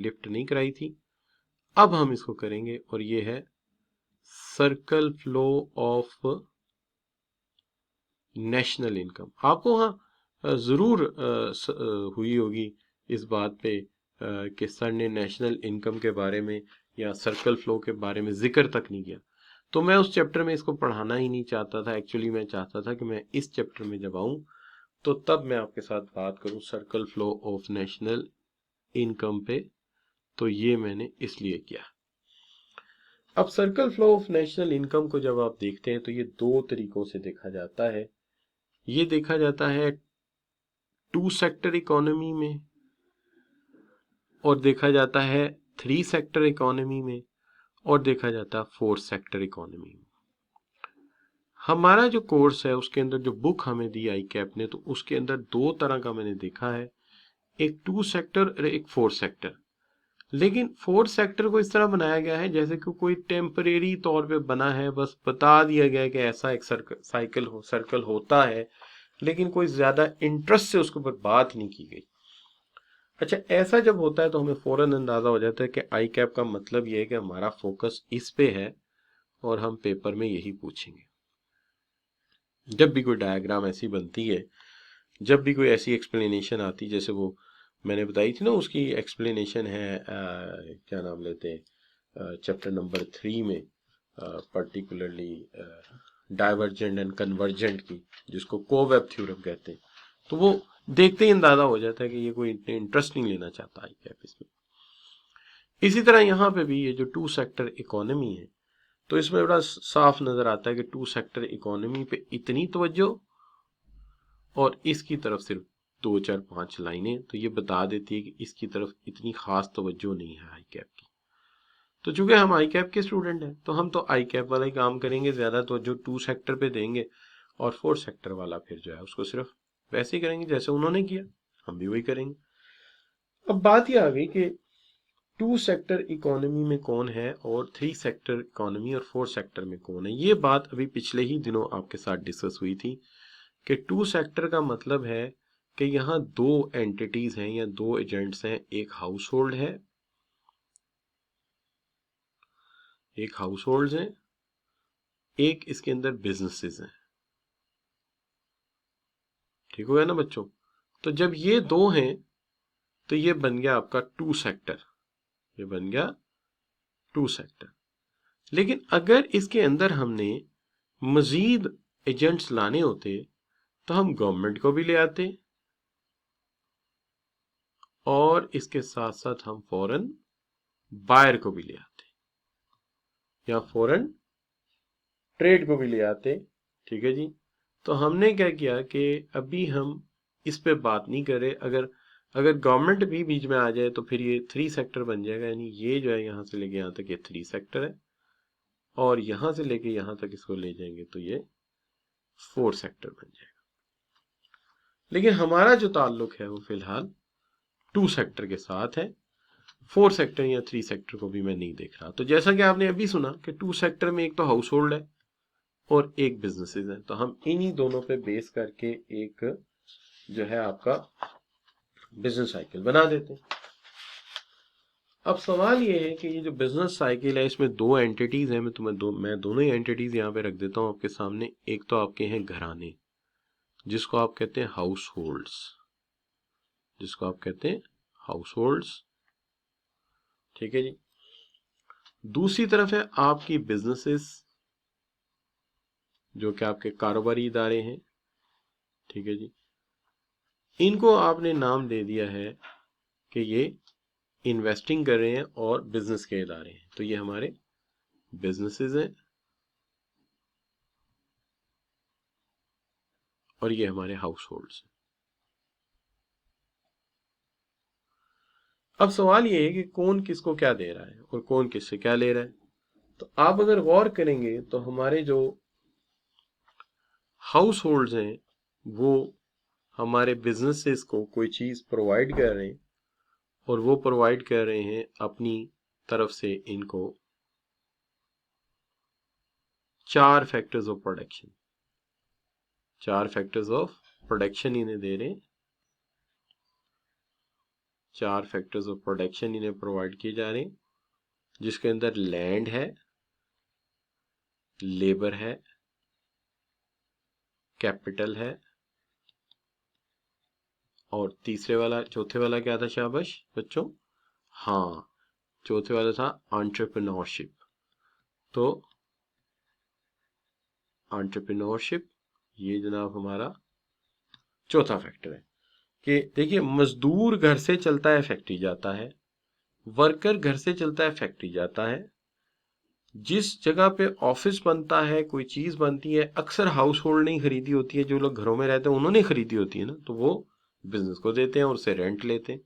Lift नहीं कराई थी। अब हम इसको करेंगे और ये है circle flow of national income. आपको हाँ जरूर हुई होगी इस बात पे कि सर ने नेशनल इनकम के बारे में या सर्कल फ्लो के बारे में जिक्र तक नहीं किया। तो मैं उस चैप्टर में इसको पढ़ाना ही नहीं चाहता था। एक्चुअली मैं चाहता था कि मैं इस चैप्टर में जब आऊं तो तब मैं आपके साथ बात करूं circle flow of national income पे। तो ये मैंने इसलिए किया। अब circle flow of national income को जब आप देखते हैं तो ये दो तरीकों से देखा जाता है। ये देखा जाता है टू सेक्टर इकोनॉमी में और देखा जाता है थ्री सेक्टर इकोनॉमी में और देखा जाता है फोर सेक्टर इकोनॉमी में। हमारा जो कोर्स है उसके अंदर जो बुक हमें दी आई कैप ने, तो उसके अंदर दो तरह का मैंने देखा है, एक टू सेक्टर और एक फोर सेक्टर। लेकिन फोर सेक्टर को इस तरह बनाया गया है जैसे कि कोई टेम्परेरी तौर पे बना है, बस बता दिया गया है कि ऐसा एक सर्कल होता है, लेकिन कोई ज्यादा इंटरेस्ट से उसके ऊपर बात नहीं की गई। अच्छा, ऐसा जब होता है तो हमें फौरन अंदाजा हो जाता है कि आई कैप का मतलब यह है कि हमारा फोकस इस पे है और हम पेपर में यही पूछेंगे। जब भी कोई डायग्राम ऐसी बनती है, जब भी कोई ऐसी एक्सप्लेनेशन आती, जैसे वो मैंने बताई थी ना, उसकी एक्सप्लेनेशन है क्या नाम लेते हैं चैप्टर नंबर 3 में, पर्टिकुलरली डाइवर्जेंट एंड कन्वर्जेंट की, जिसको कोवेब थ्योरम कहते हैं। तो वो देखते ही अंदाजा हो जाता है कि ये कोई इतने इंटरेस्ट नहीं लेना चाहता आई कैप इसमें। इसी तरह यहाँ पे भी ये जो टू सेक्टर इकोनॉमी है, तो इसमें बड़ा साफ नजर आता है कि टू सेक्टर इकोनॉमी पे इतनी तवज्जो और इसकी तरफ सिर्फ 2 4 5 लाइनें, तो ये बता देती है कि इसकी तरफ इतनी खास तवज्जो नहीं है आई कैप की। तो चूंकि हम आई कैप के स्टूडेंट हैं तो हम तो आई कैप वाला ही काम करेंगे, ज्यादा तवज्जो टू सेक्टर पे देंगे और फोर सेक्टर वाला फिर जो है उसको सिर्फ वैसे ही करेंगे जैसे उन्होंने किया, हम भी वही करेंगे। अब बात ये आ गई कि टू सेक्टर इकोनॉमी में कौन है और थ्री सेक्टर इकोनॉमी और फोर सेक्टर में कौन है। ये बात अभी पिछले ही दिनों आपके साथ डिस्कस हुई थी कि टू सेक्टर का मतलब है कि यहाँ दो एंटिटीज हैं या दो एजेंट्स हैं, एक हाउस होल्ड है, एक इसके अंदर बिजनेसेस हैं। ठीक हो गया ना बच्चों? तो जब ये दो हैं तो ये बन गया आपका टू सेक्टर, ये बन गया टू सेक्टर। लेकिन अगर इसके अंदर हमने मजीद एजेंट्स लाने होते तो हम गवर्नमेंट को भी ले आते और इसके साथ साथ हम फॉरेन बायर को भी ले आते या फॉरेन ट्रेड को भी ले आते। ठीक है जी। तो हमने क्या किया कि अभी हम इस पे बात नहीं कर रहे। अगर अगर गवर्नमेंट भी बीच में आ जाए तो फिर ये थ्री सेक्टर बन जाएगा, यानी ये जो है यहाँ से लेके यहाँ तक ये थ्री सेक्टर है और यहाँ से लेके यहाँ तक इसको ले जाएंगे तो ये फोर सेक्टर बन जाएगा। लेकिन हमारा जो ताल्लुक है वो फिलहाल टू सेक्टर के साथ है, फोर सेक्टर या थ्री सेक्टर को भी मैं नहीं देख रहा। तो जैसा कि आपने अभी सुना कि टू सेक्टर में एक तो हाउस होल्ड है और एक बिजनेसेस है, तो हम इन्हीं दोनों पे बेस करके एक जो है आपका बिजनेस साइकिल बना देते हैं। अब सवाल ये है कि ये जो बिजनेस साइकिल है इसमें दो एंटिटीज हैं। मैं दोनों ही एंटिटीज यहाँ पे रख देता हूँ आपके सामने। एक तो आपके हैं घराने, जिसको आप कहते हैं हाउस होल्ड्स, जिसको आप कहते हैं हाउस होल्ड्स। ठीक है जी। दूसरी तरफ है आपकी बिजनेसेस, जो कि आपके कारोबारी इदारे हैं। ठीक है जी। इनको आपने नाम दे दिया है कि ये इन्वेस्टिंग कर रहे हैं और बिजनेस के इदारे हैं, तो ये हमारे बिजनेसेस हैं और ये हमारे हाउस होल्ड्स हैं। अब सवाल ये है कि कौन किसको क्या दे रहा है और कौन किससे क्या ले रहा है। तो आप अगर गौर करेंगे तो हमारे जो हाउस होल्ड्स हैं वो हमारे बिजनेसेस को कोई चीज प्रोवाइड कर रहे हैं और वो प्रोवाइड कर रहे हैं अपनी तरफ से इनको चार फैक्टर्स ऑफ प्रोडक्शन, चार फैक्टर्स ऑफ प्रोडक्शन इन्हें दे रहे हैं। 4 फैक्टर्स ऑफ प्रोडक्शन इन्हें प्रोवाइड किए जा रहे हैं, जिसके अंदर लैंड है, लेबर है, कैपिटल है, और चौथे वाला क्या था शाबाश बच्चों? हाँ, चौथे वाला था एंटरप्रेन्योरशिप। तो एंटरप्रेन्योरशिप ये जनाब हमारा चौथा फैक्टर है कि देखिए, मजदूर घर से चलता है फैक्ट्री जाता है, वर्कर घर से चलता है फैक्ट्री जाता है, जिस जगह पे ऑफिस बनता है, कोई चीज बनती है, अक्सर हाउस होल्ड नहीं खरीदी होती है, जो लोग घरों में रहते हैं उन्होंने खरीदी होती है ना, तो वो बिजनेस को देते हैं और उससे रेंट लेते हैं।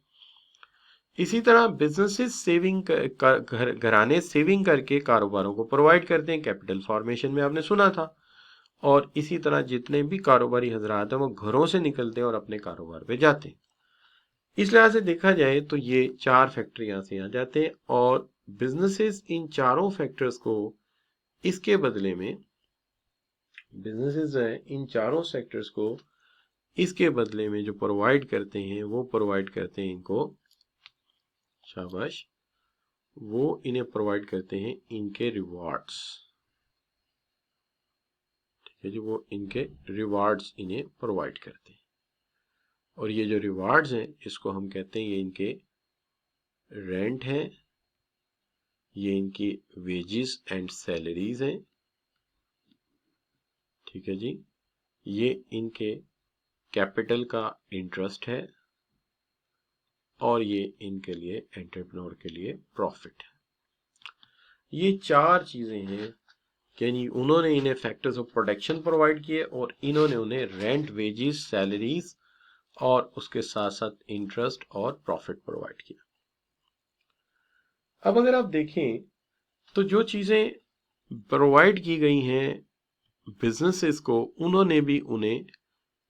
इसी तरह बिजनेसेस घराने सेविंग करके कारोबारों को प्रोवाइड करते हैं, कैपिटल फॉर्मेशन में आपने सुना था। और इसी तरह जितने भी कारोबारी हजरात हैं वो घरों से निकलते हैं और अपने कारोबार पे जाते हैं। इस लिहाज से देखा जाए तो ये 4 फैक्टर यहाँ से आ जाते हैं, और बिजनेसेस इन चारों फैक्टर्स को इसके बदले में, बिजनेसेस हैं इन चारों सेक्टर्स को इसके बदले में जो प्रोवाइड करते हैं, वो प्रोवाइड करते हैं इनको, शाबाश, वो इन्हें प्रोवाइड करते हैं इनके रिवार्ड्स। ठीक है जी, वो इनके रिवार्ड्स इन्हें प्रोवाइड करते हैं, और ये जो रिवार्ड्स हैं इसको हम कहते हैं, ये इनके रेंट हैं, ये इनकी वेजेस एंड सैलरीज हैं। ठीक है जी, ये इनके कैपिटल का इंटरेस्ट है, और ये इनके लिए एंटरप्रेन्योर के लिए प्रॉफिट है। ये 4 चीजें हैं, यानी उन्होंने इन्हें फैक्टर्स ऑफ प्रोडक्शन प्रोवाइड किए, और इन्होंने उन्हें रेंट, वेजेस, सैलरीज और उसके साथ साथ इंटरेस्ट और प्रॉफिट प्रोवाइड किया। अब अगर आप देखें तो जो चीजें प्रोवाइड की गई हैं बिजनेसेस को, उन्होंने भी उन्हें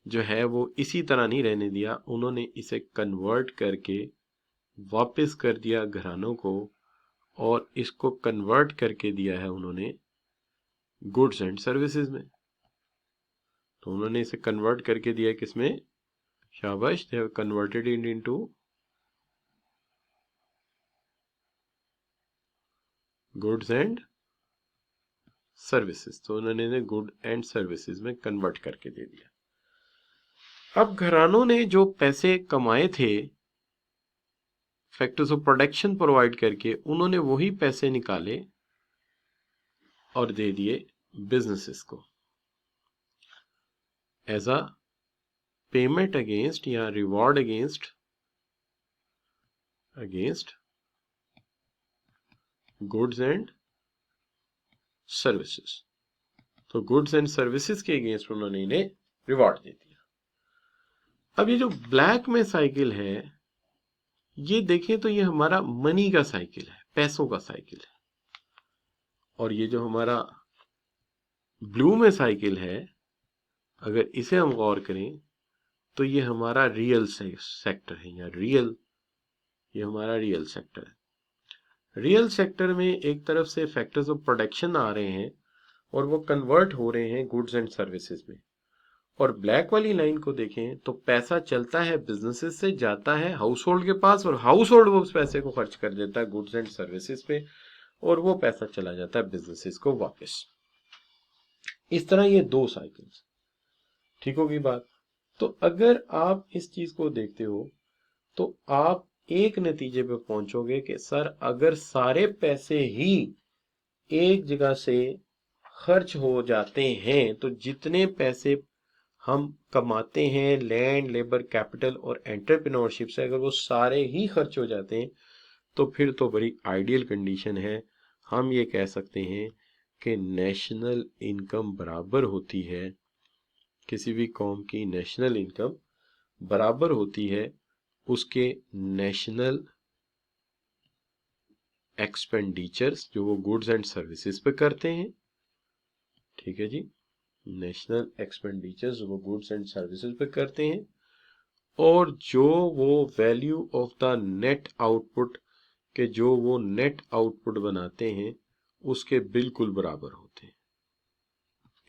जो है वो इसी तरह नहीं रहने दिया, उन्होंने इसे कन्वर्ट करके वापस कर दिया घरानों को, और इसको कन्वर्ट करके दिया है उन्होंने गुड्स एंड सर्विसेज में। तो उन्होंने इसे कन्वर्ट करके दिया किसमें? शाबाश, they have converted it into goods and services. तो उन्होंने इन्हें गुड एंड सर्विसेज में कन्वर्ट करके दे दिया। अब घरानों ने जो पैसे कमाए थे फैक्टर्स ऑफ प्रोडक्शन प्रोवाइड करके, उन्होंने वही पैसे निकाले और दे दिए बिजनेसेस को एज अ पेमेंट अगेंस्ट या reward against goods and services. तो गुड्स एंड सर्विसेज के अगेंस्ट उन्होंने इन्हें रिवॉर्ड दे दिया। अब ये जो ब्लैक में साइकिल है, ये देखें तो ये हमारा मनी का साइकिल है, पैसों का साइकिल है, और ये जो हमारा ब्लू में साइकिल है, अगर इसे हम गौर करें तो ये हमारा रियल सेक्टर है, या ये हमारा रियल सेक्टर है। रियल सेक्टर में एक तरफ से फैक्टर्स ऑफ प्रोडक्शन आ रहे हैं और वो कन्वर्ट हो रहे हैं गुड्स एंड सर्विसेज में, और ब्लैक वाली लाइन को देखें तो पैसा चलता है बिजनेसेस से, जाता है हाउस होल्ड के पास, और हाउस होल्ड वो उस पैसे को खर्च कर देता है गुड्स एंड सर्विसेज पे, और वो पैसा चला जाता है बिजनेसेस को वापस। इस तरह ये 2 साइकिल्स। ठीक होगी बात? तो अगर आप इस चीज को देखते हो तो आप एक नतीजे पे पहुंचोगे कि सर, अगर सारे पैसे ही एक जगह से खर्च हो जाते हैं, तो जितने पैसे हम कमाते हैं लैंड, लेबर, कैपिटल और एंटरप्रेन्योरशिप से, अगर वो सारे ही खर्च हो जाते हैं, तो फिर तो बड़ी आइडियल कंडीशन है। हम ये कह सकते हैं कि नेशनल इनकम बराबर होती है, किसी भी कौम की नेशनल इनकम बराबर होती है उसके नेशनल एक्सपेंडिचर्स जो वो गुड्स एंड सर्विसेज पे करते हैं। ठीक है जी, नेशनल एक्सपेंडिचर्स वो गुड्स एंड सर्विसेज पे करते हैं, और जो वो value of the net output के जो वो नेट आउटपुट बनाते हैं उसके बिल्कुल बराबर होते हैं।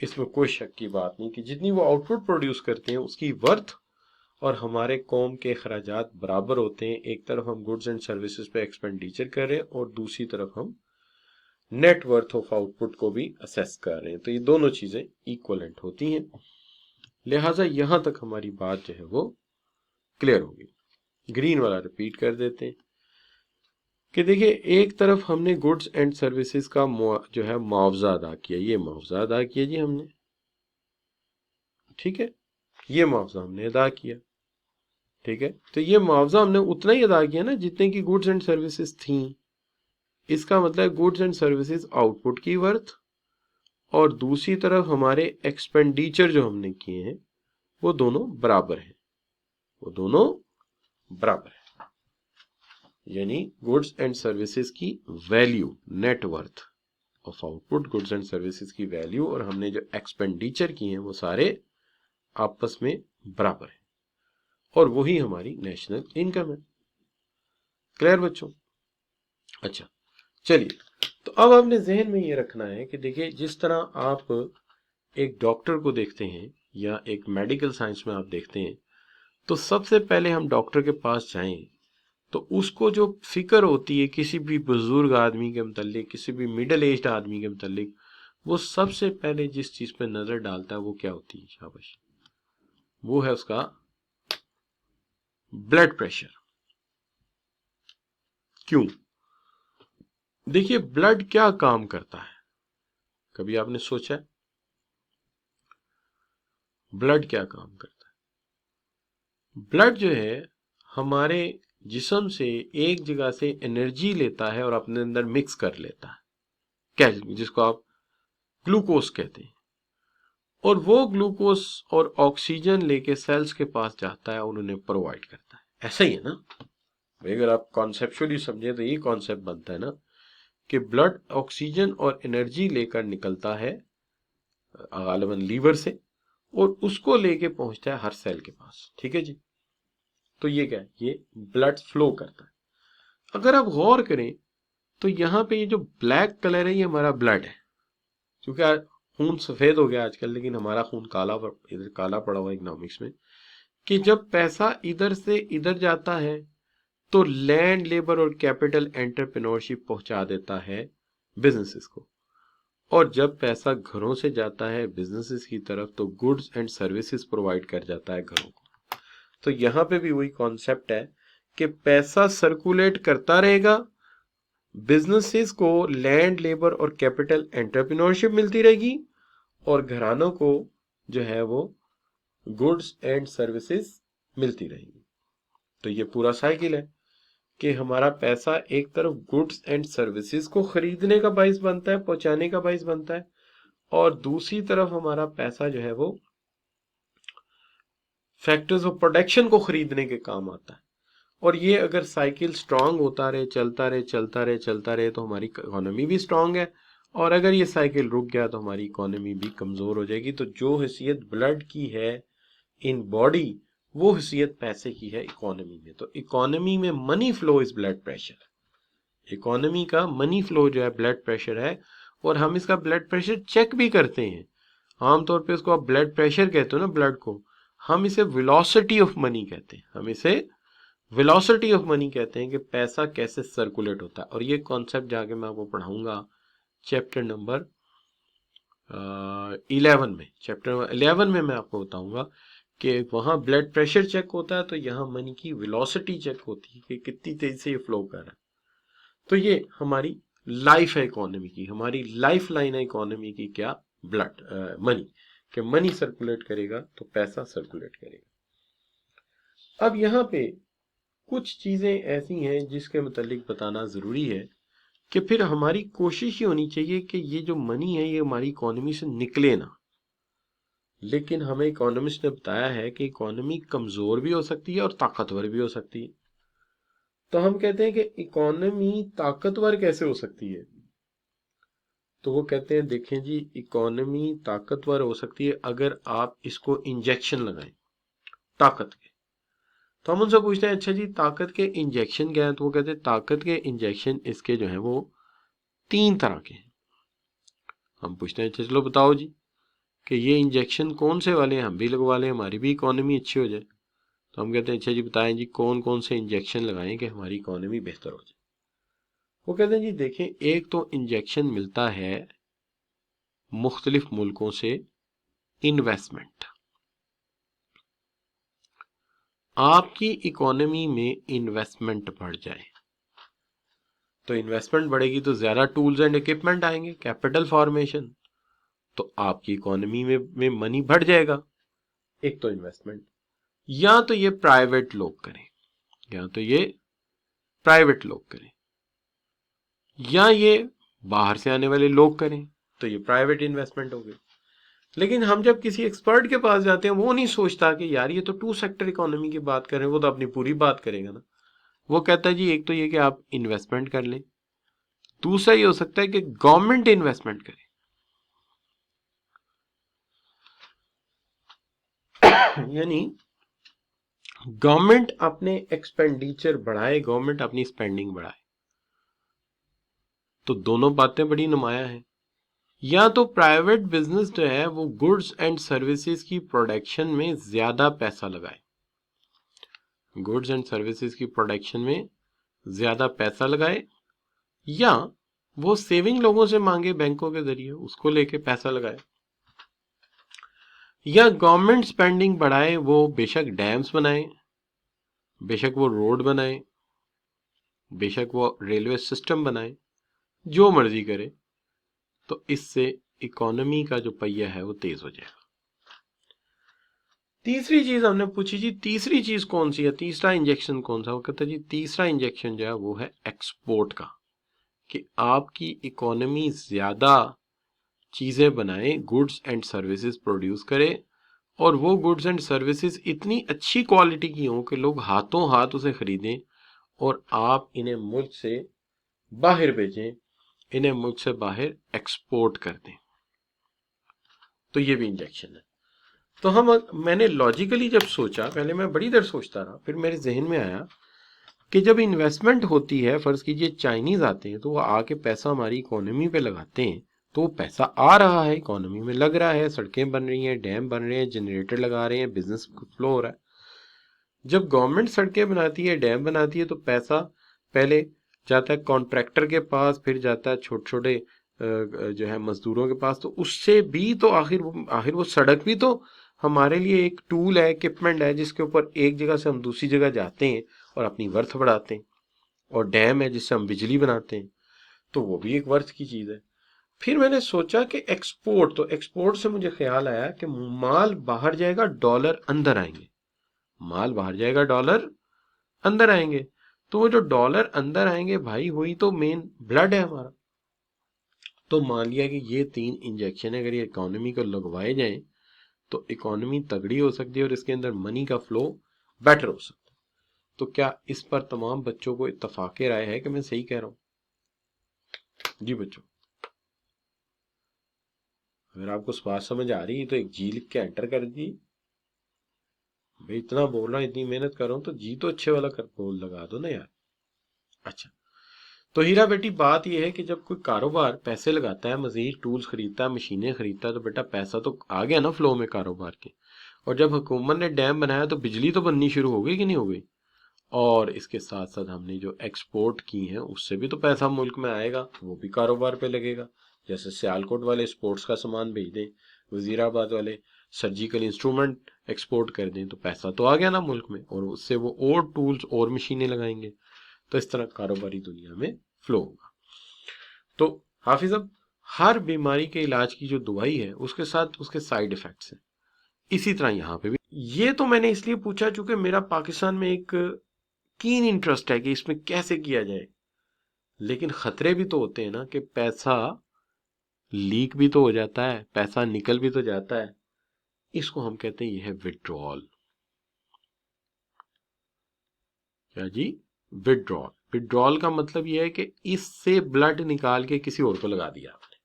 इसमें कोई शक की बात नहीं कि जितनी वो आउटपुट प्रोड्यूस करते हैं उसकी वर्थ और हमारे कौम के खर्चात बराबर होते हैं। एक तरफ हम गुड्स एंड सर्विसेज पे एक्सपेंडिचर कर रहे हैं और दूसरी तरफ हम नेट वर्थ ऑफ आउटपुट को भी असेस कर रहे हैं, तो ये दोनों चीजें इक्वलेंट होती हैं। लिहाजा यहां तक हमारी बात जो है वो क्लियर होगी। ग्रीन वाला रिपीट कर देते हैं कि देखिए, एक तरफ हमने गुड्स एंड सर्विसेज का जो है मुआवजा अदा किया, ये मुआवजा अदा किया जी हमने, ठीक है, ये मुआवजा हमने अदा किया, ठीक है। तो ये मुआवजा हमने उतना ही अदा किया ना जितने की गुड्स एंड सर्विसेज थी। इसका मतलब गुड्स एंड सर्विसेज आउटपुट की वर्थ, और दूसरी तरफ हमारे एक्सपेंडिचर जो हमने किए हैं वो दोनों बराबर हैं, वो दोनों बराबर है। यानी गुड्स एंड सर्विसेज की value, net worth of output, goods and services की वैल्यू और हमने जो एक्सपेंडिचर किए हैं वो सारे आपस में बराबर है, और वही हमारी नेशनल इनकम है। क्लियर बच्चों? अच्छा, चलिए, तो अब आपने जहन में ये रखना है कि देखिए, जिस तरह आप एक डॉक्टर को देखते हैं या एक मेडिकल साइंस में आप देखते हैं, तो सबसे पहले हम डॉक्टर के पास जाएं तो उसको जो फिक्र होती है किसी भी बुजुर्ग आदमी के मुतालिक, किसी भी मिडिल एज्ड आदमी के मुतालिक, वो सबसे पहले जिस चीज पे नजर डालता है वो क्या होती है? शाबाश, वो है उसका ब्लड प्रेशर। क्यों? देखिए, ब्लड क्या काम करता है, कभी आपने सोचा है ब्लड क्या काम करता है? ब्लड जो है हमारे जिस्म से एक जगह से एनर्जी लेता है और अपने अंदर मिक्स कर लेता है, क्या, जिसको आप ग्लूकोज कहते हैं, और वो ग्लूकोज और ऑक्सीजन लेके सेल्स के पास जाता है और उन्हें प्रोवाइड करता है। ऐसा ही है ना? अगर आप कॉन्सेप्चुअली समझे तो ये कॉन्सेप्ट बनता है ना कि ब्लड ऑक्सीजन और एनर्जी लेकर निकलता है गालिबन लीवर से, और उसको लेके पहुंचता है हर सेल के पास, ठीक है जी। तो ये क्या है? ये ब्लड फ्लो करता है। अगर आप गौर करें तो यहाँ पे ये जो ब्लैक कलर है ये हमारा ब्लड है, क्योंकि खून सफेद हो गया आजकल, लेकिन हमारा खून काला, इधर काला पड़ा हुआ इकोनॉमिक्स में, कि जब पैसा इधर से इधर जाता है तो लैंड, लेबर और कैपिटल एंटरप्रेन्योरशिप पहुंचा देता है बिजनेसेस को, और जब पैसा घरों से जाता है बिजनेसेस की तरफ तो गुड्स एंड सर्विसेज प्रोवाइड कर जाता है घरों को। तो यहां पे भी वही कॉन्सेप्ट है कि पैसा सर्कुलेट करता रहेगा, बिजनेसेस को लैंड, लेबर और कैपिटल एंटरप्रेन्योरशिप मिलती रहेगी, और घरानों को जो है वो गुड्स एंड सर्विसेज मिलती रहेगी। तो ये पूरा साइकिल है कि हमारा पैसा एक तरफ गुड्स एंड सर्विसेज को खरीदने का बाइस बनता है, पहुंचाने का बाइस बनता है, और दूसरी तरफ हमारा पैसा जो है वो फैक्टर्स ऑफ प्रोडक्शन को खरीदने के काम आता है। और ये अगर साइकिल स्ट्रांग होता रहे, चलता रहे, चलता रहे, चलता रहे, तो हमारी इकोनॉमी भी स्ट्रांग है, और अगर ये साइकिल रुक गया तो हमारी इकोनॉमी भी कमजोर हो जाएगी। तो जो हैसियत ब्लड की है इन बॉडी, वो हैसियत पैसे की है इकोनॉमी में। तो इकोनॉमी में money flow is blood pressure. Economy का मनी फ्लो जो है ब्लड प्रेशर है, और हम इसका ब्लड प्रेशर चेक भी करते हैं। आमतौर पे उसको आप ब्लड प्रेशर कहते हो ना, ब्लड को, हम इसे वेलोसिटी ऑफ मनी कहते हैं, हम इसे वेलोसिटी ऑफ मनी कहते हैं कि पैसा कैसे सर्कुलेट होता है। और ये कॉन्सेप्ट जाके मैं आपको पढ़ाऊंगा चैप्टर नंबर 11 में। चैप्टर 11 में मैं आपको बताऊंगा कि वहां ब्लड प्रेशर चेक होता है, तो यहाँ मनी की वेलोसिटी चेक होती है कि कितनी तेजी से ये फ्लो कर रहा है। तो ये हमारी लाइफ है इकोनॉमी की, हमारी लाइफ लाइन है इकोनॉमी की, क्या? ब्लड, मनी, कि मनी सर्कुलेट करेगा तो पैसा सर्कुलेट करेगा। अब यहाँ पे कुछ चीजें ऐसी हैं जिसके मुतालिक बताना जरूरी है कि फिर हमारी कोशिश ही होनी चाहिए कि ये जो मनी है ये हमारी इकोनॉमी से निकले ना। लेकिन हमें इकोनॉमिस्ट ने बताया है कि इकोनॉमी कमजोर भी हो सकती है और ताकतवर भी हो सकती है। तो हम कहते हैं कि इकोनॉमी ताकतवर कैसे हो सकती है? तो वो कहते हैं, देखें जी, इकोनॉमी ताकतवर हो सकती है अगर आप इसको इंजेक्शन लगाएं ताकत के। तो हम उनसे पूछते हैं, अच्छा जी, ताकत के इंजेक्शन क्या है? तो वो कहते हैं, ताकत के इंजेक्शन इसके जो है वो 3 तरह के हैं। हम पूछते हैं, अच्छा चलो बताओ जी कि ये इंजेक्शन कौन से वाले हैं, हम भी लगवा लें, हमारी भी इकोनॉमी अच्छी हो जाए। तो हम कहते हैं अच्छा जी बताएं जी कौन कौन से इंजेक्शन लगाएं कि हमारी इकोनॉमी बेहतर हो जाए। वो कहते हैं जी देखें, एक तो इंजेक्शन मिलता है मुख्तलिफ मुल्कों से इन्वेस्टमेंट। आपकी इकोनॉमी में इन्वेस्टमेंट बढ़ जाए तो इन्वेस्टमेंट बढ़ेगी तो ज्यादा टूल्स एंड इक्विपमेंट आएंगे, कैपिटल फॉर्मेशन, तो आपकी इकोनॉमी में मनी बढ़ जाएगा। एक तो इन्वेस्टमेंट, या तो ये प्राइवेट लोग करें, या तो ये प्राइवेट लोग करें, या ये बाहर से आने वाले लोग करें, तो ये प्राइवेट इन्वेस्टमेंट हो गई। लेकिन हम जब किसी एक्सपर्ट के पास जाते हैं वो नहीं सोचता कि यार ये तो टू सेक्टर इकोनॉमी की बात कर रहे हैं, वो तो अपनी पूरी बात करेगा ना। वो कहता है जी एक तो ये कि आप इन्वेस्टमेंट कर लें, दूसरा ये हो सकता है कि गवर्नमेंट इन्वेस्टमेंट करे। यानी गवर्नमेंट अपने एक्सपेंडिचर बढ़ाए, गवर्नमेंट अपनी स्पेंडिंग बढ़ाए, तो दोनों बातें बड़ी नुमाया हैं। या तो प्राइवेट बिजनेस जो है वो गुड्स एंड सर्विसेज की प्रोडक्शन में ज्यादा पैसा लगाए, गुड्स एंड सर्विसेज की प्रोडक्शन में ज्यादा पैसा लगाए, या वो सेविंग लोगों से मांगे बैंकों के जरिए, उसको लेके पैसा लगाए, या गवर्नमेंट स्पेंडिंग बढ़ाए, वो बेशक डैम्स बनाए, बेशक वो रोड बनाए, बेशक वो रेलवे सिस्टम बनाए, जो मर्जी करे, तो इससे इकोनॉमी का जो पहिया है वो तेज हो जाएगा। तीसरी चीज हमने पूछी जी, तीसरी चीज कौन सी है, तीसरा इंजेक्शन कौन सा? वो कहता जी तीसरा इंजेक्शन जो है वो है एक्सपोर्ट का, कि आपकी इकोनॉमी ज्यादा चीजें बनाए, गुड्स एंड सर्विसेज प्रोड्यूस करे, और वो गुड्स एंड सर्विसेज इतनी अच्छी क्वालिटी की हों कि लोग हाथों हाथ उसे खरीदें और आप इन्हें मुल्क से बाहर भेजें, इन्हें मुल्क से बाहर एक्सपोर्ट कर दें। तो ये भी इंजेक्शन है। तो मैंने लॉजिकली जब सोचा, पहले मैं बड़ी देर सोचता रहा, फिर मेरे जहन में आया कि जब इन्वेस्टमेंट होती है, फर्ज कीजिए चाइनीज आते हैं तो वो आके पैसा हमारी इकोनॉमी पे लगाते हैं, तो वो पैसा आ रहा है, इकोनॉमी में लग रहा है, सड़कें बन रही हैं, डैम बन रहे हैं, जनरेटर लगा रहे हैं, बिजनेस फ्लो हो रहा है। जब गवर्नमेंट सड़कें बनाती है, डैम बनाती है, तो पैसा पहले जाता है कॉन्ट्रैक्टर के पास, फिर जाता है छोटे छोटे जो है मजदूरों के पास, तो उससे भी तो आखिर वो सड़क भी तो हमारे लिए एक टूल है, इक्विपमेंट है, जिसके ऊपर एक जगह से हम दूसरी जगह जाते हैं और अपनी वर्थ बढ़ाते हैं। और डैम है जिससे हम बिजली बनाते हैं, तो वो भी एक वर्थ की चीज है। फिर मैंने सोचा कि एक्सपोर्ट, तो एक्सपोर्ट से मुझे ख्याल आया कि माल बाहर जाएगा, डॉलर अंदर आएंगे, माल बाहर जाएगा, डॉलर अंदर आएंगे, तो वो जो डॉलर अंदर आएंगे भाई, वही तो मेन ब्लड है हमारा। तो मान लिया कि ये तीन इंजेक्शन अगर ये इकोनॉमी को लगवाए जाएं तो इकोनॉमी तगड़ी हो सकती है और इसके अंदर मनी का फ्लो बेटर हो सकता है। तो क्या इस पर तमाम बच्चों को इत्तफाक़ राय है कि मैं सही कह रहा हूं? जी बच्चों, अगर आपको बात समझ आ रही है तो एक जी लिख के एंटर कर दी। भाई इतना बोल रहा हूं, इतनी मेहनत कर रहा हूं, तो जी तो अच्छे वाला कर बोल लगा दो ना यार। अच्छा, तो हीरा बेटी बात यह है कि जब कोई कारोबार पैसे लगाता है, मजीद टूल्स खरीदता है, मशीनें खरीदता है, तो बेटा पैसा तो आ गया ना फ्लो में कारोबार के। और जब हुकूमत ने डैम बनाया तो बिजली तो बननी शुरू हो गई कि नहीं हो गई? और इसके साथ साथ हमने जो एक्सपोर्ट की है उससे भी तो पैसा मुल्क में आएगा, वो भी कारोबार पे लगेगा। जैसे सियालकोट वाले स्पोर्ट्स का सामान भेज दें, वजीराबाद वाले सर्जिकल इंस्ट्रूमेंट एक्सपोर्ट कर दें, तो पैसा तो आ गया ना मुल्क में, और उससे वो और टूल्स और मशीनें लगाएंगे, तो इस तरह कारोबारी दुनिया में फ्लो होगा। तो हाफिज साहब, हर बीमारी के इलाज की जो दवाई है उसके साथ उसके साइड इफेक्ट्स हैं, इसी तरह यहाँ पे भी। ये तो मैंने इसलिए पूछा चूंकि मेरा पाकिस्तान में एक कीन इंटरेस्ट है कि इसमें कैसे किया जाए, लेकिन खतरे भी तो होते हैं ना, कि पैसा लीक भी तो हो जाता है, पैसा निकल भी तो जाता है। इसको हम कहते हैं ये है विड्रॉल। क्या जी? विड्रॉल। विड्रॉल का मतलब यह है कि इससे ब्लड निकाल के किसी और को लगा दिया आपने,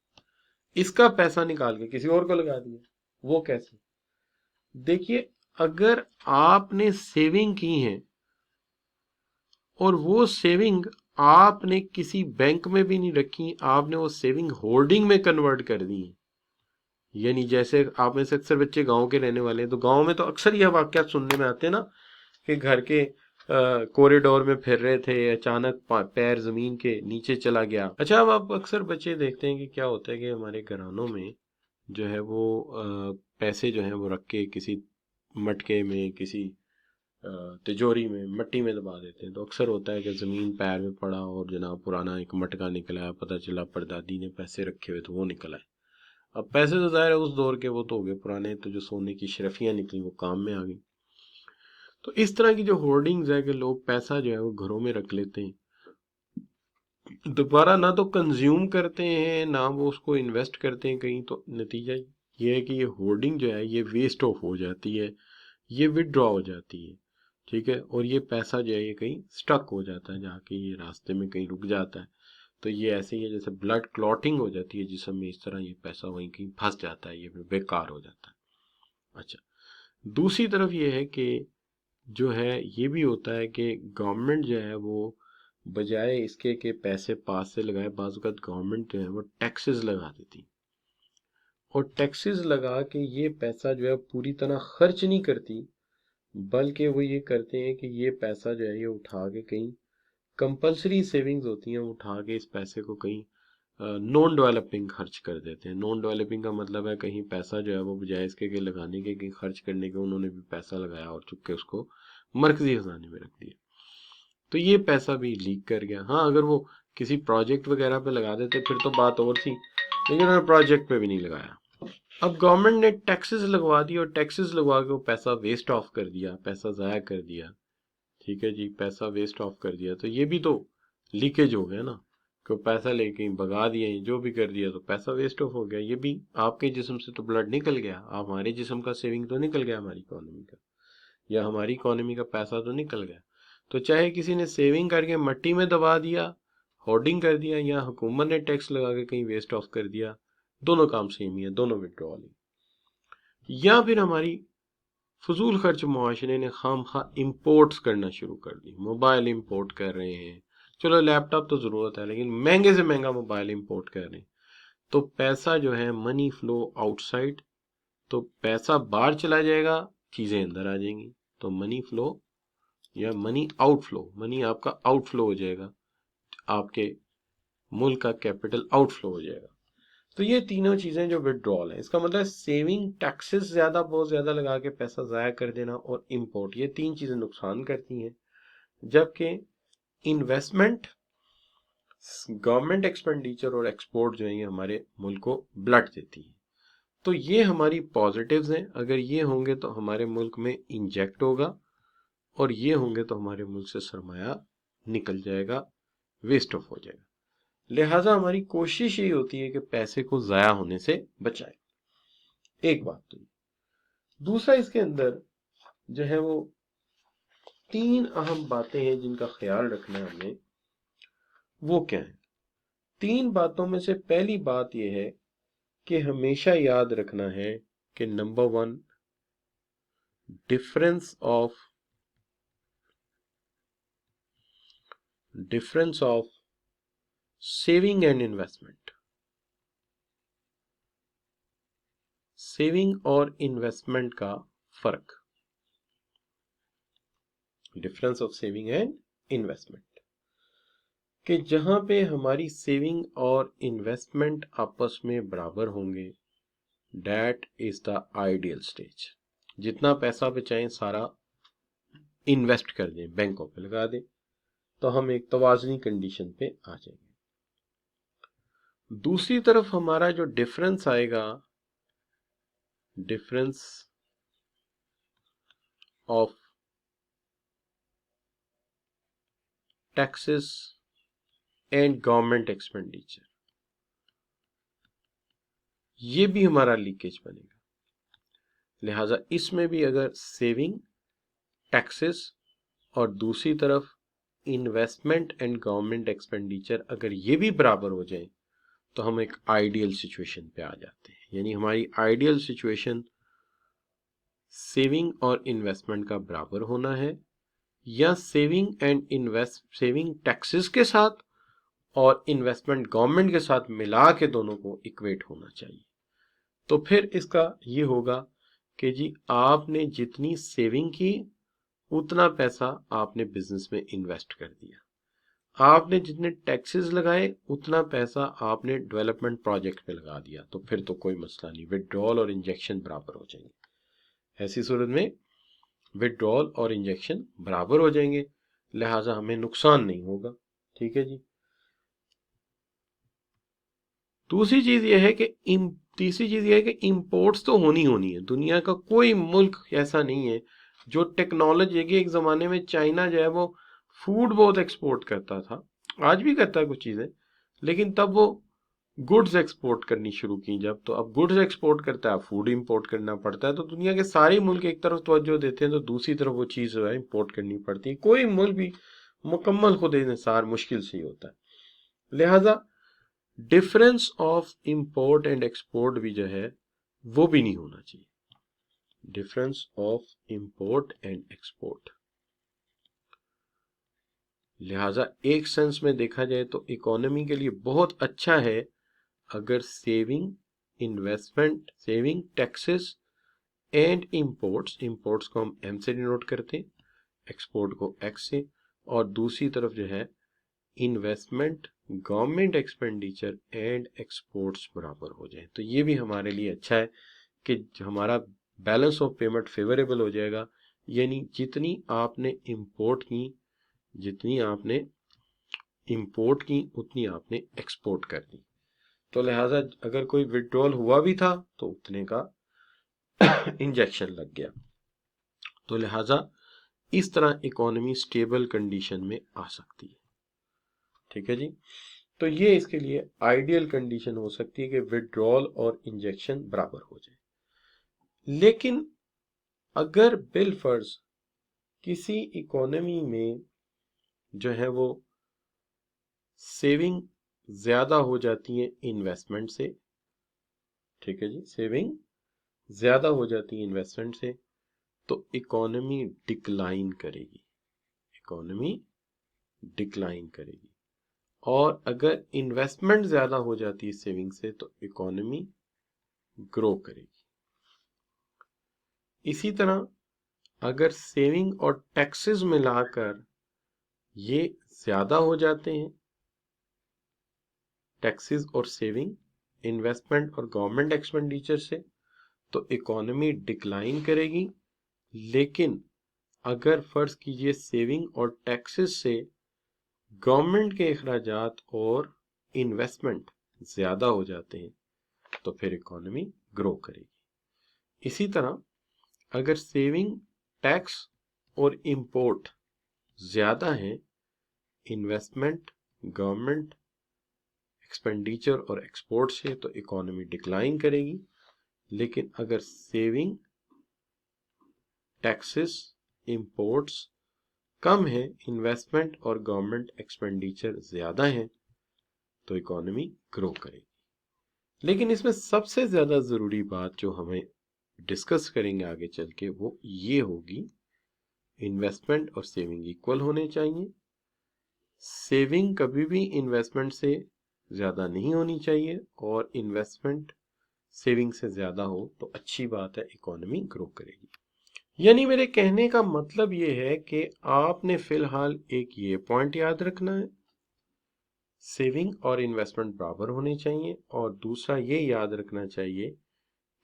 इसका पैसा निकाल के किसी और को लगा दिया। वो कैसे? देखिए, अगर आपने सेविंग की है और वो सेविंग आपने किसी बैंक में भी नहीं रखी, आपने वो सेविंग होल्डिंग में कन्वर्ट कर दी है, यानी जैसे आप में से अक्सर बच्चे गांव के रहने वाले हैं, तो गांव में तो अक्सर यह वाकया सुनने में आते हैं ना कि घर के कॉरिडोर में फिर रहे थे, अचानक पैर जमीन के नीचे चला गया। अच्छा, अब आप अक्सर बच्चे देखते हैं कि क्या होता है कि हमारे घरानों में जो है वो पैसे जो है वो रख के किसी मटके में, किसी तिजोरी में, मिट्टी में दबा देते हैं। तो अक्सर होता है कि ज़मीन पैर में पड़ा और जनाब पुराना एक मटका निकला है, पता चला परदादी ने पैसे रखे हुए तो वो निकला है। अब पैसे तो ज़ाहिर है उस दौर के वो तो हो गए पुराने, तो जो सोने की शरफियाँ निकली वो काम में आ गई। तो इस तरह की जो होर्डिंग्स है कि लोग पैसा जो है वो घरों में रख लेते हैं, दोबारा ना तो कंज्यूम करते हैं ना वो उसको इन्वेस्ट करते हैं कहीं, तो नतीजा ये है कि ये होर्डिंग जो है ये वेस्ट ऑफ हो जाती है, ये विदड्रॉ हो जाती है। ठीक है, और ये पैसा जो है ये कहीं स्टक हो जाता है, जाके ये रास्ते में कहीं रुक जाता है। तो ये ऐसे ही है जैसे ब्लड क्लॉटिंग हो जाती है जिसम में, इस तरह ये पैसा वहीं कहीं फंस जाता है, ये बेकार हो जाता है। अच्छा, दूसरी तरफ ये है कि जो है ये भी होता है कि गवर्नमेंट जो है वो बजाय इसके कि पैसे पास से लगाए, बाज़ औक़ात गवर्नमेंट जो है वो टैक्सेस लगा देती, और टैक्सेस लगा के ये पैसा जो है पूरी तरह खर्च नहीं करती, बल्कि वो ये करते हैं कि ये पैसा जो है ये उठा के कहीं कंपलसरी सेविंग्स होती हैं, वो उठा के इस पैसे को कहीं नॉन डेवलपिंग खर्च कर देते हैं। नॉन डेवलपिंग का मतलब है कहीं पैसा जो है वो बजाय इसके कि लगाने के, कहीं खर्च करने के, उन्होंने भी पैसा लगाया और चुप के उसको मरकजी खजाने में रख दिया। तो ये पैसा भी लीक कर गया। हाँ, अगर वो किसी प्रोजेक्ट वगैरह पे लगा देते फिर तो बात और थी, लेकिन उन्होंने प्रोजेक्ट पे भी नहीं लगाया। अब गवर्नमेंट ने टैक्सेस लगवा दिए, और टैक्सेस लगवा के वो पैसा वेस्ट ऑफ कर दिया, पैसा ज़ाया कर दिया। ठीक है जी, पैसा वेस्ट ऑफ कर दिया, तो ये भी तो लीकेज हो गया ना, कि पैसा लेके भगा दिए, जो भी कर दिया, तो पैसा वेस्ट ऑफ हो गया। ये भी आपके जिस्म से तो ब्लड निकल गया, आप हमारे जिस्म का सेविंग तो निकल गया हमारी इकोनॉमी का, या हमारी इकोनॉमी का पैसा तो निकल गया। तो चाहे किसी ने सेविंग करके मट्टी में दबा दिया, होर्डिंग कर दिया, या हुकूमत ने टैक्स लगा के कहीं वेस्ट ऑफ कर दिया, दोनों काम सेम ही है, दोनों विड्रॉल है। या फिर हमारी फजूल खर्च मुआशरे ने खाम खा इम्पोर्ट्स करना शुरू कर दी, मोबाइल इम्पोर्ट कर रहे हैं, चलो लैपटॉप तो ज़रूरत है लेकिन महंगे से महंगा मोबाइल इम्पोर्ट कर रहे हैं, तो पैसा जो है मनी फ्लो आउटसाइड, तो पैसा बाहर चला जाएगा, चीज़ें अंदर आ जाएंगी, तो मनी फ्लो या मनी आउटफ्लो, मनी आपका आउटफ्लो हो जाएगा, आपके मुल्क का कैपिटल आउटफ्लो हो जाएगा। तो ये तीनों चीजें जो विड्रॉल है, इसका मतलब सेविंग, टैक्सेस ज्यादा बहुत ज्यादा लगा के पैसा जाया कर देना, और इंपोर्ट, ये तीन चीजें नुकसान करती हैं, जबकि इन्वेस्टमेंट, गवर्नमेंट एक्सपेंडिचर और एक्सपोर्ट जो है ये हमारे मुल्क को ब्लड देती है। तो ये हमारी पॉजिटिव्स हैं, अगर ये होंगे तो हमारे मुल्क में इंजेक्ट होगा, और ये होंगे तो हमारे मुल्क से सरमाया निकल जाएगा, वेस्ट ऑफ हो जाएगा। लिहाजा हमारी कोशिश यही होती है कि पैसे को ज़ाया होने से बचाए। एक बात तो, दूसरा इसके अंदर जो है वो तीन अहम बातें हैं जिनका ख्याल रखना है हमें। वो क्या है? तीन बातों में से पहली बात यह है कि हमेशा याद रखना है कि number one, difference of saving and investment, saving और इन्वेस्टमेंट का फर्क, difference of saving and investment, कि जहां पे हमारी सेविंग और इन्वेस्टमेंट आपस में बराबर होंगे, that is the ideal stage. जितना पैसा बचाएं सारा इन्वेस्ट कर दें, बैंकों पे लगा दें, तो हम एक तवाज़नी कंडीशन पे आ जाएंगे। दूसरी तरफ हमारा जो डिफरेंस आएगा, difference of taxes and government expenditure, ये भी हमारा लीकेज बनेगा। लिहाजा इसमें भी अगर सेविंग, टैक्सेस और दूसरी तरफ इन्वेस्टमेंट एंड गवर्नमेंट एक्सपेंडिचर अगर ये भी बराबर हो जाए, तो हम एक आइडियल सिचुएशन पे आ जाते हैं। यानी हमारी आइडियल सिचुएशन सेविंग और इन्वेस्टमेंट का बराबर होना है, या सेविंग टैक्सेस के साथ और इन्वेस्टमेंट गवर्नमेंट के साथ मिला के दोनों को इक्वेट होना चाहिए। तो फिर इसका ये होगा कि जी आपने जितनी सेविंग की उतना पैसा आपने बिजनेस में इन्वेस्ट कर दिया। आपने जितने टैक्सेस लगाए उतना पैसा आपने डेवलपमेंट प्रोजेक्ट में लगा दिया, तो फिर तो कोई मसला नहीं, विड्रॉल और इंजेक्शन बराबर हो जाएंगे। ऐसी सूरत में विड्रॉल और इंजेक्शन बराबर हो जाएंगे, लिहाजा हमें नुकसान नहीं होगा। ठीक है जी। दूसरी चीज यह है कि तीसरी चीज यह है कि इंपोर्ट्स तो होनी है। दुनिया का कोई मुल्क ऐसा नहीं है जो टेक्नोलॉजी के एक जमाने में चाइना जो है वो फूड बहुत एक्सपोर्ट करता था, आज भी करता है कुछ चीजें, लेकिन तब वो गुड्स एक्सपोर्ट करनी शुरू की जब, तो अब गुड्स एक्सपोर्ट करता है, फूड इंपोर्ट करना पड़ता है। तो दुनिया के सारे मुल्क एक तरफ तवज्जो देते हैं तो दूसरी तरफ वो चीज जो है इंपोर्ट करनी पड़ती है। कोई मुल्क भी मुकम्मल खुद इंसार मुश्किल से ही होता है। लिहाजा difference of import and export भी जो है वो भी नहीं होना चाहिए, difference of import and export. लिहाजा एक सेंस में देखा जाए तो इकोनॉमी के लिए बहुत अच्छा है अगर saving, investment, saving, taxes and imports, imports को हम एम से डिनोट करते हैं, एक्सपोर्ट को एक्स से, और दूसरी तरफ जो है investment, government expenditure and exports बराबर हो जाए, तो ये भी हमारे लिए अच्छा है कि हमारा बैलेंस ऑफ पेमेंट फेवरेबल हो जाएगा। यानी जितनी आपने इंपोर्ट की उतनी आपने एक्सपोर्ट कर दी, तो लिहाजा अगर कोई विड्रॉल हुआ भी था तो उतने का इंजेक्शन लग गया। तो लिहाजा इस तरह इकोनॉमी स्टेबल कंडीशन में आ सकती है। ठीक है जी। तो ये इसके लिए आइडियल कंडीशन हो सकती है कि विड्रॉल और इंजेक्शन बराबर हो जाए। लेकिन अगर बिल फर्ज किसी इकोनॉमी में जो है वो सेविंग ज्यादा हो जाती है इन्वेस्टमेंट से, ठीक है जी, सेविंग ज्यादा हो जाती है इन्वेस्टमेंट से, तो इकोनॉमी डिक्लाइन करेगी, इकोनॉमी डिक्लाइन करेगी। और अगर इन्वेस्टमेंट ज्यादा हो जाती है सेविंग से तो इकोनॉमी ग्रो करेगी। इसी तरह अगर सेविंग और टैक्सेस मिलाकर ये ज्यादा हो जाते हैं, टैक्सेस और सेविंग, इन्वेस्टमेंट और गवर्नमेंट एक्सपेंडिचर से, तो इकोनॉमी डिक्लाइन करेगी। लेकिन अगर फर्ज कीजिए सेविंग और टैक्सेस से गवर्नमेंट के अखराजात और इन्वेस्टमेंट ज्यादा हो जाते हैं तो फिर इकोनॉमी ग्रो करेगी। इसी तरह अगर सेविंग, टैक्स और इंपोर्ट ज्यादा है, इन्वेस्टमेंट, गवर्नमेंट एक्सपेंडिचर और एक्सपोर्ट से, तो इकोनॉमी डिक्लाइन करेगी। लेकिन अगर सेविंग, टैक्सेस, इंपोर्ट्स कम है, इन्वेस्टमेंट और गवर्नमेंट एक्सपेंडिचर ज्यादा है, तो इकोनॉमी ग्रो करेगी। लेकिन इसमें सबसे ज्यादा जरूरी बात जो हमें डिस्कस करेंगे आगे चल के वो ये होगी, इन्वेस्टमेंट और सेविंग इक्वल होने चाहिए, सेविंग कभी भी इन्वेस्टमेंट से ज्यादा नहीं होनी चाहिए, और इन्वेस्टमेंट सेविंग से ज्यादा हो तो अच्छी बात है, इकोनॉमी ग्रो करेगी। यानी मेरे कहने का मतलब ये है कि आपने फिलहाल एक ये पॉइंट याद रखना है, सेविंग और इन्वेस्टमेंट बराबर होने चाहिए, और दूसरा ये याद रखना चाहिए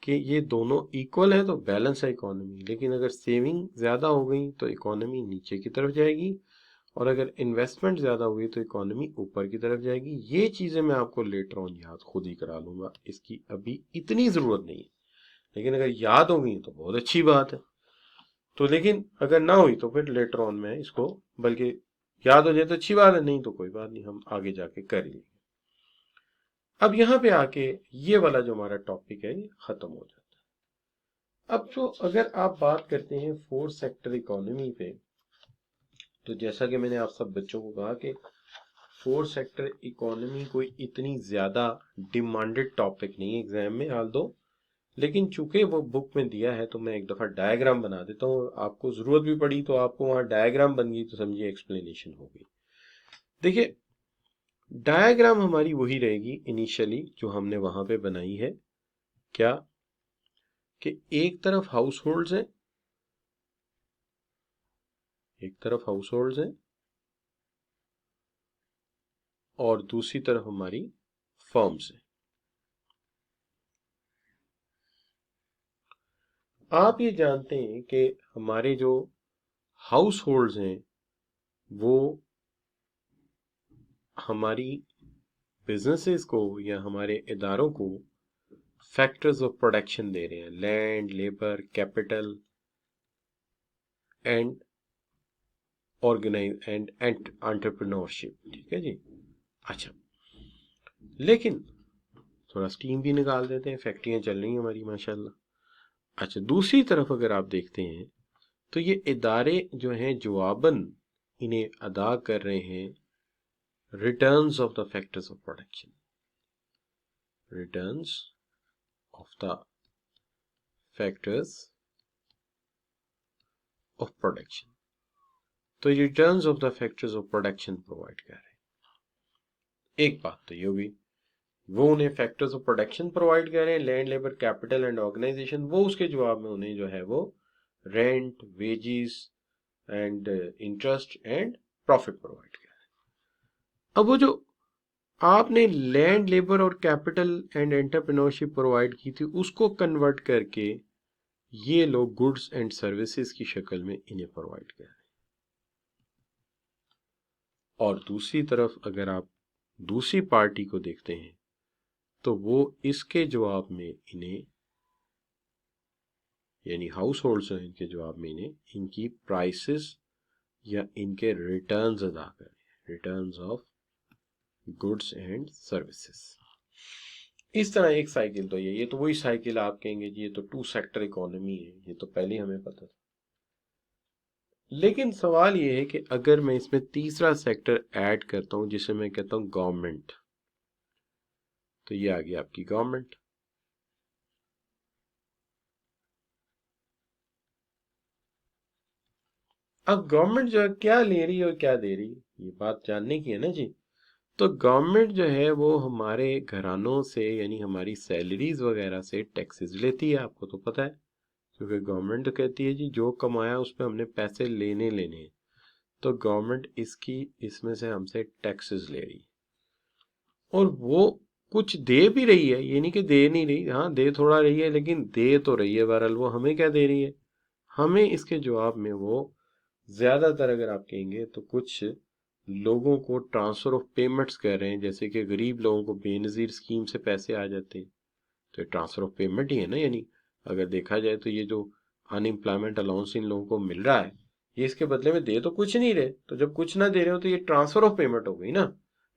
कि ये दोनों इक्वल है तो बैलेंस है इकोनॉमी। लेकिन अगर सेविंग ज्यादा हो गई तो इकोनॉमी नीचे की तरफ जाएगी, और अगर इन्वेस्टमेंट ज्यादा हुई तो इकोनॉमी ऊपर की तरफ जाएगी। ये चीजें मैं आपको लेटर ऑन याद खुद ही करा लूंगा, इसकी अभी इतनी जरूरत नहीं है, लेकिन अगर याद हो गई तो बहुत अच्छी बात है। तो लेकिन अगर ना हुई तो फिर लेटर ऑन में इसको, बल्कि याद हो जाए तो अच्छी बात है, नहीं तो कोई बात नहीं, हम आगे जाके कर लेंगे। अब यहाँ पे आके ये वाला जो हमारा टॉपिक है ये खत्म हो जाता है। अब तो अगर आप बात करते हैं 4 सेक्टर इकोनॉमी पे, तो जैसा कि मैंने आप सब बच्चों को कहा कि 4 सेक्टर इकोनॉमी कोई इतनी ज्यादा डिमांडेड टॉपिक नहीं है एग्जाम में, हाल दो, लेकिन चूंकि वो बुक में दिया है तो मैं एक दफा डायग्राम बना देता हूँ। आपको जरूरत भी पड़ी तो आपको वहां डायग्राम बन गई तो समझिए एक्सप्लेनेशन हो गई। देखिए डायग्राम हमारी वही रहेगी इनिशियली जो हमने वहां पे बनाई है, क्या कि एक तरफ हाउस होल्ड्स हैं, एक तरफ हाउस होल्ड्स हैं और दूसरी तरफ हमारी फर्म्स हैं। आप ये जानते हैं कि हमारे जो हाउस होल्ड्स हैं वो हमारी बिजनेसेस को या हमारे इदारों को फैक्टर्स ऑफ प्रोडक्शन दे रहे हैं, land, labour, capital and organise and entrepreneurship. ठीक है जी। अच्छा, लेकिन थोड़ा स्टीम भी निकाल देते हैं, फैक्ट्रियां चल रही हैं हमारी माशाल्लाह। अच्छा, दूसरी तरफ अगर आप देखते हैं तो ये इदारे जो हैं जवाबन इन्हें अदा कर रहे हैं returns of the factors of production, returns of the factors of production. तो returns of the factors of production provide कर रहे हैं। एक बात तो ये होगी, वो उन्हें फैक्टर्स ऑफ प्रोडक्शन प्रोवाइड कर रहे हैं, land, labour, capital and organisation. वो उसके जवाब में उन्हें जो है वो rent, wages and interest and profit provide कर रहे हैं। अब वो जो आपने लैंड, लेबर और कैपिटल एंड एंटरप्रेन्योरशिप प्रोवाइड की थी, उसको कन्वर्ट करके ये लोग गुड्स एंड सर्विसेज की शक्ल में इन्हें प्रोवाइड कर रहे हैं। और दूसरी तरफ अगर आप दूसरी पार्टी को देखते हैं तो वो इसके जवाब में इन्हें, यानी हाउस होल्ड्स हैं, इनके जवाब में इन्हें इनकी प्राइसेस या इनके रिटर्न्स अदा करें, returns of goods and services. इस तरह एक साइकिल तो ये तो वही साइकिल आप कहेंगे जी ये तो टू सेक्टर इकोनॉमी है, ये तो पहले हमें पता था। लेकिन सवाल ये है कि अगर मैं इसमें तीसरा सेक्टर ऐड करता हूं जिसे मैं कहता हूं गवर्नमेंट, तो ये आ गई आपकी गवर्नमेंट। अब गवर्नमेंट जो है क्या ले रही है और क्या दे रही है, ये बात जानने की है ना जी। तो गवर्नमेंट जो है वो हमारे घरानों से यानी हमारी सैलरीज वगैरह से टैक्सेस लेती है, आपको तो पता है, क्योंकि गवर्नमेंट तो कहती है जी जो कमाया उस पर हमने पैसे लेने हैं। तो गवर्नमेंट इसकी इसमें से हमसे टैक्सेस ले रही है और वो कुछ दे भी रही है, ये नहीं कि दे नहीं रही, हाँ दे थोड़ा रही है लेकिन दे तो रही है। बहरहाल वो हमें क्या दे रही है, हमें इसके जवाब में वो ज्यादातर अगर आप कहेंगे तो कुछ लोगों को ट्रांसफर ऑफ पेमेंट्स कर रहे हैं, जैसे कि गरीब लोगों को बेनजीर स्कीम से पैसे आ जाते हैं, तो ये ट्रांसफर ऑफ पेमेंट ही है ना। यानी अगर देखा जाए तो ये जो अनएम्प्लॉयमेंट अलाउंस इन लोगों को मिल रहा है ये इसके बदले में दे तो कुछ नहीं रहे, तो जब कुछ ना दे रहे हो तो ये ट्रांसफर ऑफ पेमेंट हो गई ना।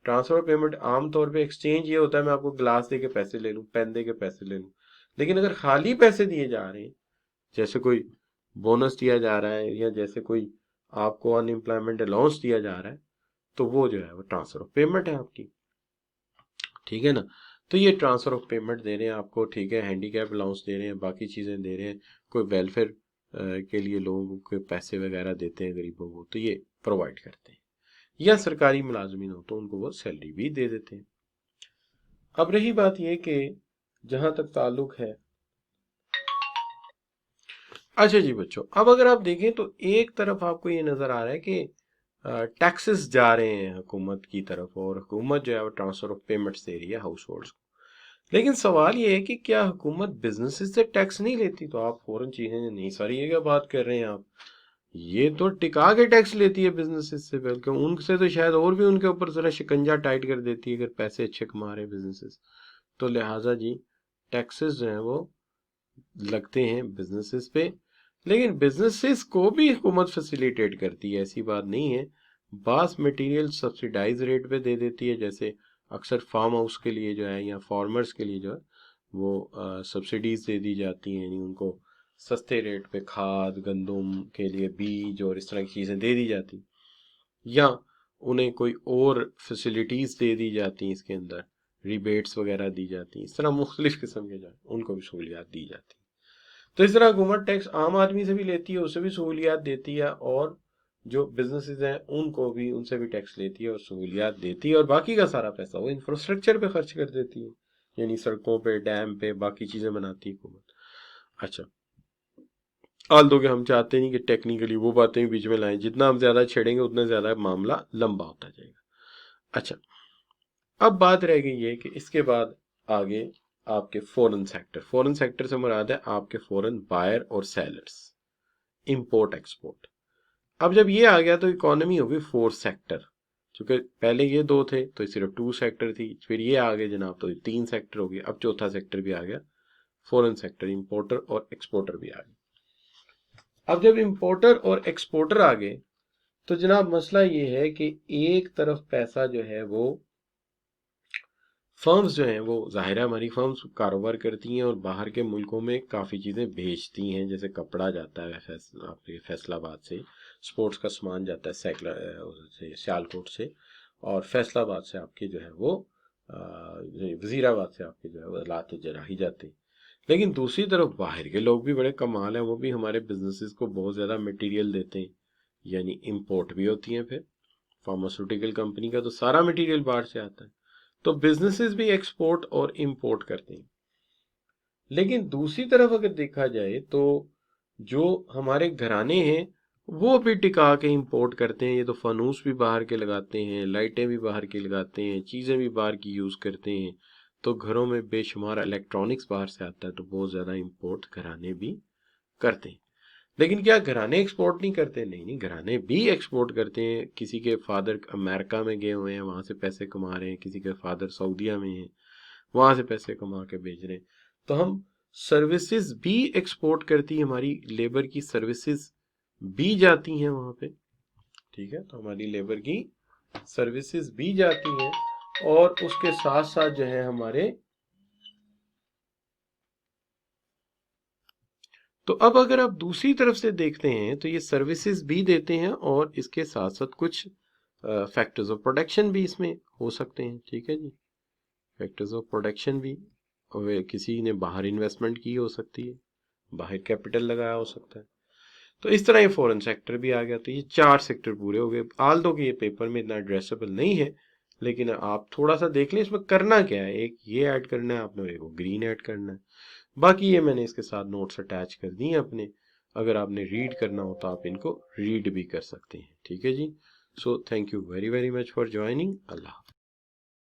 ट्रांसफर ऑफ पेमेंट आमतौर पे एक्सचेंज ये होता है मैं आपको ग्लास दे के पैसे ले लूं, पेन दे के पैसे ले लूं। लेकिन अगर खाली पैसे दिए जा रहे हैं, जैसे कोई बोनस दिया जा रहा है या जैसे कोई आपको अनएम्प्लॉयमेंट अलाउंस दिया जा रहा है, तो वो जो है वो ट्रांसफर ऑफ पेमेंट है आपकी। ठीक है ना। तो ये ट्रांसफर ऑफ पेमेंट दे रहे हैं आपको, ठीक है, हैंडीकैप अलाउंस दे रहे हैं, बाकी चीज़ें दे रहे हैं, कोई वेलफेयर के लिए लोगों को पैसे वगैरह देते हैं गरीबों को, तो ये प्रोवाइड करते हैं। या सरकारी मुलाजमीन हो तो उनको वो सैलरी भी दे देते हैं। अब रही बात ये कि जहां तक ताल्लुक है, अच्छा जी बच्चों, अब अगर आप देखें तो एक तरफ आपको ये नजर आ रहा है कि टैक्सेस जा रहे हैं हुकूमत की तरफ और हुकूमत जो है वो ट्रांसफर ऑफ पेमेंट्स दे रही है हाउस होल्ड्स को। लेकिन सवाल ये है कि क्या हुकूमत बिजनेसेस से टैक्स नहीं लेती, तो आप फौरन चीजें नहीं, सारी ये क्या बात कर रहे हैं आप, ये तो टिका के टैक्स लेती है बिजनेसेस से, बल्कि उनसे तो शायद और भी उनके ऊपर जरा शिकंजा टाइट कर देती है अगर पैसे अच्छे कमा रहे बिजनेसेस। तो लिहाजा जी टैक्सेस जो है वो लगते हैं बिजनेसेस पे, लेकिन बिजनेसेस को भी हुकूमत फैसिलिटेट करती है, ऐसी बात नहीं है। बास मटेरियल सब्सिडाइज रेट पे दे देती है, जैसे अक्सर फार्म हाउस के लिए जो है या फार्मर्स के लिए जो है वो सब्सिडीज दे दी जाती हैं, यानी उनको सस्ते रेट पे खाद, गंदम के लिए बीज और इस तरह की चीज़ें दे दी जाती, या उन्हें कोई और फैसिलिटीज दे दी जाती, इसके अंदर रिबेट्स वगैरह दी जाती, इस तरह मुख्तलिफ किस्म के जो उनको भी सहूलियात दी जाती। तो इस तरह हुकूमत टैक्स आम आदमी से भी लेती है, उसे भी सहूलियात देती है, और जो बिजनेसेस हैं उनको भी उनसे भी टैक्स लेती है और सहूलियात देती है, और बाकी का सारा पैसा वो इंफ्रास्ट्रक्चर पे खर्च कर देती है, यानी सड़कों पे, डैम पे, बाकी चीजें बनाती है हुकूमत। अच्छा, आल दो कि हम चाहते नहीं कि टेक्निकली वो बातें भी बीच में लाएं, जितना हम ज्यादा छेड़ेंगे उतना ज्यादा मामला लंबा होता जाएगा। अच्छा, अब बात रह गई है कि इसके बाद आगे आपके फॉरेन सेक्टर, फॉरेन सेक्टर से मुराद है आपके फॉरेन बायर और सेलर्स, इंपोर्ट एक्सपोर्ट। अब जब ये आ गया तो इकोनॉमी हो गई फोर्थ सेक्टर, क्योंकि पहले ये दो थे तो सिर्फ टू सेक्टर थी, फिर ये आ गए जनाब तो तीन सेक्टर हो गए, अब चौथा सेक्टर भी आ गया, फॉरेन सेक्टर, इंपोर्टर और एक्सपोर्टर भी आ गए। अब जब इंपोर्टर और एक्सपोर्टर आ गए तो जनाब मसला ये है कि एक तरफ पैसा जो है वो फर्म्स जो हैं वो ज़ाहिर है हमारी फर्म्स कारोबार करती हैं और बाहर के मुल्कों में काफ़ी चीज़ें भेजती हैं, जैसे कपड़ा जाता है आपके फैसलाबाद से, स्पोर्ट्स का सामान जाता है सियालकोट से, और फैसलाबाद से आपके जो है वो वज़ीराबाद से आपके जो है वो लाते जराही जाते हैं। लेकिन दूसरी तरफ बाहर के लोग भी बड़े कमाल हैं, वो भी हमारे बिजनेसेस को बहुत ज़्यादा मटेरियल देते हैं, यानी इंपोर्ट भी होती हैं। फिर फार्मास्यूटिकल कंपनी का तो सारा मटेरियल बाहर से आता है, तो बिजनेसेस भी एक्सपोर्ट और इंपोर्ट करते हैं। लेकिन दूसरी तरफ अगर देखा जाए तो जो हमारे घराने हैं वो भी टिका के इंपोर्ट करते हैं। ये तो फनूस भी बाहर के लगाते हैं, लाइटें भी बाहर की लगाते हैं, चीज़ें भी बाहर की यूज़ करते हैं, तो घरों में बेशुमार इलेक्ट्रॉनिक्स बाहर से आता है, तो बहुत ज़्यादा इंपोर्ट घराने भी करते हैं। लेकिन क्या घराने एक्सपोर्ट नहीं करते? नहीं नहीं, घराने भी एक्सपोर्ट करते हैं। किसी के फादर अमेरिका में गए हुए हैं, वहां से पैसे कमा रहे हैं, किसी के फादर सऊदीया में हैं, वहां से पैसे कमा के भेज रहे हैं। तो हम सर्विसेज भी एक्सपोर्ट करती है, हमारी लेबर की सर्विसेज भी जाती हैं वहां पे, ठीक है, तो हमारी लेबर की सर्विसेज भी जाती हैं, और उसके साथ साथ जो है हमारे, तो अब अगर आप दूसरी तरफ से देखते हैं तो ये सर्विसेज भी देते हैं और इसके साथ साथ कुछ फैक्टर्स ऑफ प्रोडक्शन भी इसमें हो सकते हैं, ठीक है जी। फैक्टर्स ऑफ प्रोडक्शन भी, किसी ने बाहर इन्वेस्टमेंट की हो सकती है, बाहर कैपिटल लगाया हो सकता है, तो इस तरह ये फॉरेन सेक्टर भी आ गया। तो ये चार सेक्टर पूरे हो गए। आल दो कि ये पेपर में इतना एड्रेसेबल नहीं है, लेकिन आप थोड़ा सा देख लें इसमें करना क्या है। एक ये ऐड करना है आपने, एक वो ग्रीन ऐड करना है, बाकी ये मैंने इसके साथ नोट्स अटैच कर दिए अपने, अगर आपने रीड करना हो तो आप इनको रीड भी कर सकते हैं, ठीक है जी। So thank you very very much for joining. Allah.